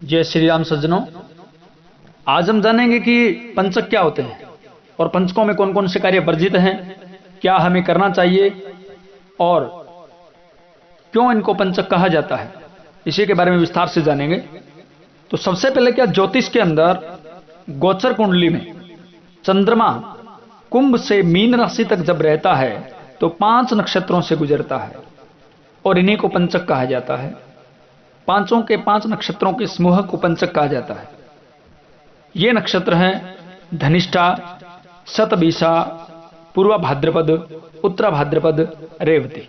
जय श्री राम सज्जनों। आज हम जानेंगे कि पंचक क्या होते हैं और पंचकों में कौन कौन से कार्य वर्जित हैं, क्या हमें करना चाहिए और क्यों इनको पंचक कहा जाता है, इसी के बारे में विस्तार से जानेंगे। तो सबसे पहले क्या, ज्योतिष के अंदर गोचर कुंडली में चंद्रमा कुंभ से मीन राशि तक जब रहता है तो 5 नक्षत्रों से गुजरता है और इन्हीं को पंचक कहा जाता है। पांचों के 5 नक्षत्रों के समूह को पंचक कहा जाता है। ये नक्षत्र हैं धनिष्ठा, शतभिषा, पूर्वा भाद्रपद, उत्तरा भाद्रपद, रेवती।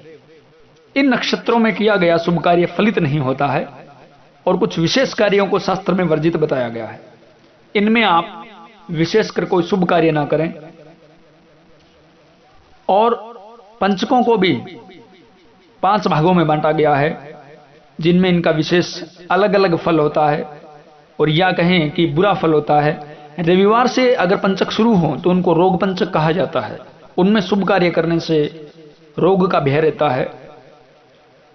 इन नक्षत्रों में किया गया शुभ कार्य फलित नहीं होता है और कुछ विशेष कार्यों को शास्त्र में वर्जित बताया गया है। इनमें आप विशेषकर कोई शुभ कार्य ना करें। और पंचकों को भी 5 भागों में बांटा गया है जिनमें इनका विशेष अलग अलग फल होता है, और या कहें कि बुरा फल होता है। रविवार से अगर पंचक शुरू हो तो उनको रोग पंचक कहा जाता है। उनमें शुभ कार्य करने से रोग का भय रहता है।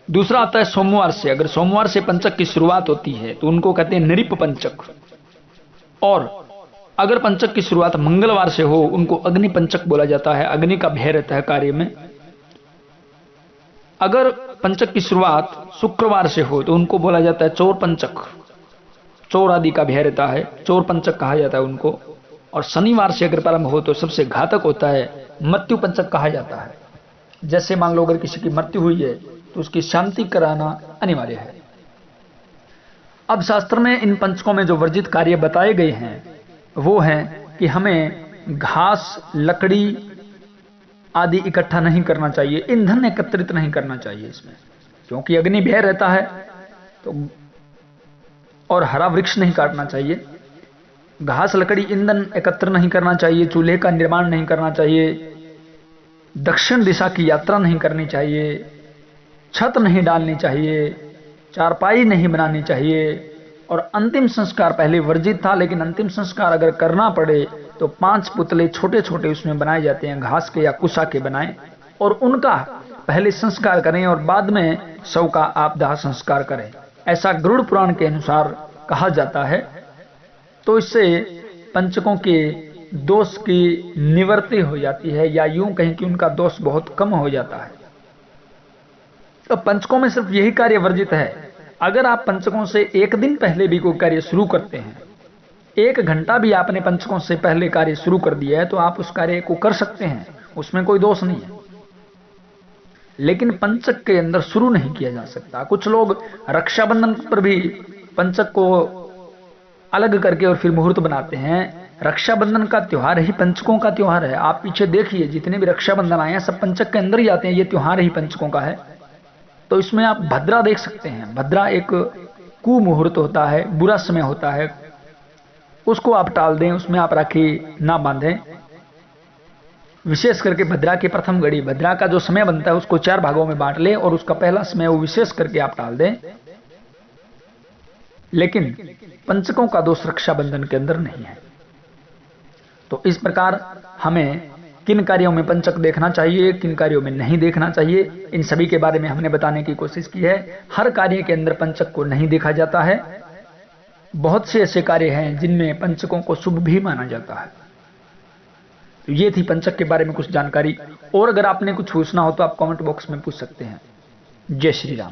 दूसरा आता है सोमवार से। अगर सोमवार से पंचक की शुरुआत होती है तो उनको कहते हैं नृप पंचक। और अगर पंचक की शुरुआत मंगलवार से हो उनको अग्नि पंचक बोला जाता है। अग्नि का भय रहता है कार्य में। अगर पंचक की शुरुआत शुक्रवार से हो तो उनको बोला जाता है चोर पंचक। चोर आदि का भय रहता है, चोर पंचक कहा जाता है उनको। और शनिवार से अगर प्रारंभ हो तो सबसे घातक होता है मृत्यु पंचक कहा जाता है। जैसे मान लो अगर किसी की मृत्यु हुई है तो उसकी शांति कराना अनिवार्य है। अब शास्त्र में इन पंचकों में जो वर्जित कार्य बताए गए हैं वो है कि हमें घास, लकड़ी आदि इकट्ठा नहीं करना चाहिए, ईंधन एकत्रित नहीं करना चाहिए इसमें, क्योंकि अग्नि भय रहता है। तो और हरा वृक्ष नहीं काटना चाहिए। घास, लकड़ी, ईंधन एकत्र नहीं करना चाहिए। चूल्हे का निर्माण नहीं करना चाहिए। दक्षिण दिशा की यात्रा नहीं करनी चाहिए। छत नहीं डालनी चाहिए। चारपाई नहीं बनानी चाहिए। और अंतिम संस्कार पहले वर्जित था, लेकिन अंतिम संस्कार अगर करना पड़े तो 5 पुतले छोटे छोटे उसमें बनाए जाते हैं, घास के या कुशा के बनाएं, और उनका पहले संस्कार करें और बाद में शव का आप दाह संस्कार करें। ऐसा गरुड़ पुराण के अनुसार कहा जाता है। तो इससे पंचकों के दोष की निवृत्ति हो जाती है, या यूं कहें कि उनका दोष बहुत कम हो जाता है। तो पंचकों में सिर्फ यही कार्य वर्जित है। अगर आप पंचकों से 1 दिन पहले भी कोई कार्य शुरू करते हैं, 1 घंटा भी आपने पंचकों से पहले कार्य शुरू कर दिया है तो आप उस कार्य को कर सकते हैं, उसमें कोई दोष नहीं है। लेकिन पंचक के अंदर शुरू नहीं किया जा सकता। कुछ लोग रक्षाबंधन पर भी पंचक को अलग करके और फिर मुहूर्त बनाते हैं। रक्षाबंधन का त्योहार ही पंचकों का त्योहार है। आप पीछे देखिए, जितने भी रक्षाबंधन आए हैं सब पंचक के अंदर ही आते हैं। ये त्योहार ही पंचकों का है। तो इसमें आप भद्रा देख सकते हैं। भद्रा एक कुमुहूर्त होता है, बुरा समय होता है, उसको आप टाल दें, उसमें आप राखी ना बांधें। विशेष करके भद्रा की प्रथम घड़ी, भद्रा का जो समय बनता है उसको 4 भागों में बांट ले और उसका पहला समय वो विशेष करके आप टाल दें। लेकिन पंचकों का दोष रक्षाबंधन के अंदर नहीं है। तो इस प्रकार हमें किन कार्यों में पंचक देखना चाहिए, किन कार्यों में नहीं देखना चाहिए, इन सभी के बारे में हमने बताने की कोशिश की है। हर कार्य के अंदर पंचक को नहीं देखा जाता है। बहुत से ऐसे कार्य हैं जिनमें पंचकों को शुभ भी माना जाता है। तो ये थी पंचक के बारे में कुछ जानकारी। और अगर आपने कुछ पूछना हो तो आप कमेंट बॉक्स में पूछ सकते हैं। जय श्री राम।